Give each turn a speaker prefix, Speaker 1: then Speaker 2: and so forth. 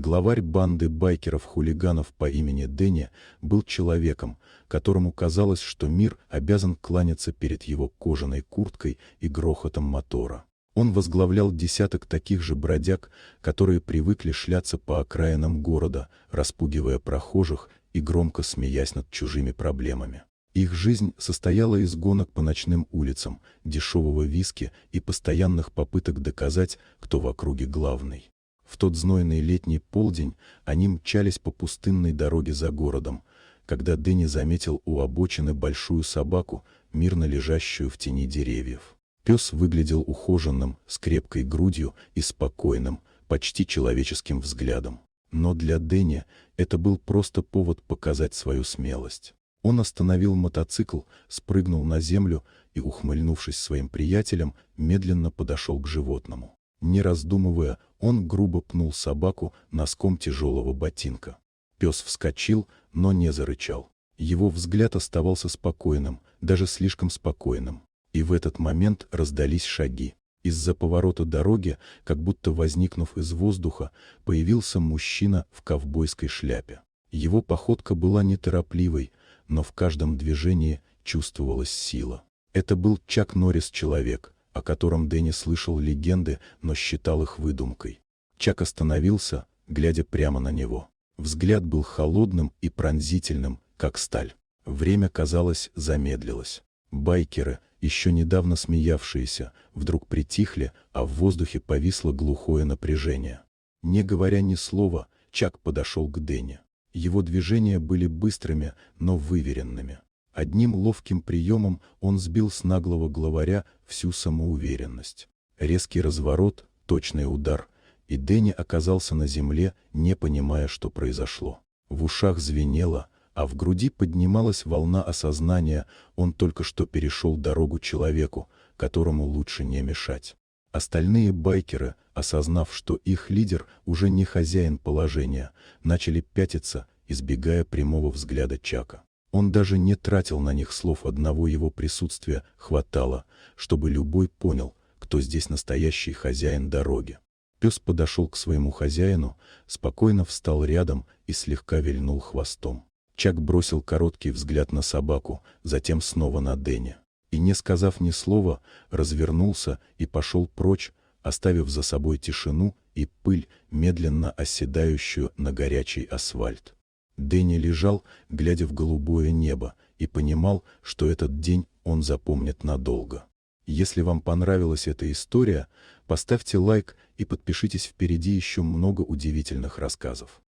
Speaker 1: Главарь банды байкеров-хулиганов по имени Дэнни был человеком, которому казалось, что мир обязан кланяться перед его кожаной курткой и грохотом мотора. Он возглавлял десяток таких же бродяг, которые привыкли шляться по окраинам города, распугивая прохожих и громко смеясь над чужими проблемами. Их жизнь состояла из гонок по ночным улицам, дешевого виски и постоянных попыток доказать, кто в округе главный. В тот знойный летний полдень они мчались по пустынной дороге за городом, когда Дэнни заметил у обочины большую собаку, мирно лежащую в тени деревьев. Пес выглядел ухоженным, с крепкой грудью и спокойным, почти человеческим взглядом. Но для Дэнни это был просто повод показать свою смелость. Он остановил мотоцикл, спрыгнул на землю и, ухмыльнувшись своим приятелям, медленно подошел к животному. Не раздумывая, он грубо пнул собаку носком тяжелого ботинка. Пес вскочил, но не зарычал. Его взгляд оставался спокойным, даже слишком спокойным. И в этот момент раздались шаги. Из-за поворота дороги, как будто возникнув из воздуха, появился мужчина в ковбойской шляпе. Его походка была неторопливой, но в каждом движении чувствовалась сила. Это был Чак Норрис, человек, о котором Дэнни слышал легенды, но считал их выдумкой. Чак остановился, глядя прямо на него. Взгляд был холодным и пронзительным, как сталь. Время, казалось, замедлилось. Байкеры, еще недавно смеявшиеся, вдруг притихли, а в воздухе повисло глухое напряжение. Не говоря ни слова, Чак подошел к Дэнни. Его движения были быстрыми, но выверенными. Одним ловким приемом он сбил с наглого главаря всю самоуверенность. Резкий разворот, точный удар, и Дэнни оказался на земле, не понимая, что произошло. В ушах звенело, а в груди поднималась волна осознания: он только что перешел дорогу человеку, которому лучше не мешать. Остальные байкеры, осознав, что их лидер уже не хозяин положения, начали пятиться, избегая прямого взгляда Чака. Он даже не тратил на них слов, одного его присутствия хватало, чтобы любой понял, кто здесь настоящий хозяин дороги. Пес подошел к своему хозяину, спокойно встал рядом и слегка вильнул хвостом. Чак бросил короткий взгляд на собаку, затем снова на Дэнни. И, не сказав ни слова, развернулся и пошел прочь, оставив за собой тишину и пыль, медленно оседающую на горячий асфальт. Дэнни лежал, глядя в голубое небо, и понимал, что этот день он запомнит надолго. Если вам понравилась эта история, поставьте лайк и подпишитесь, впереди еще много удивительных рассказов.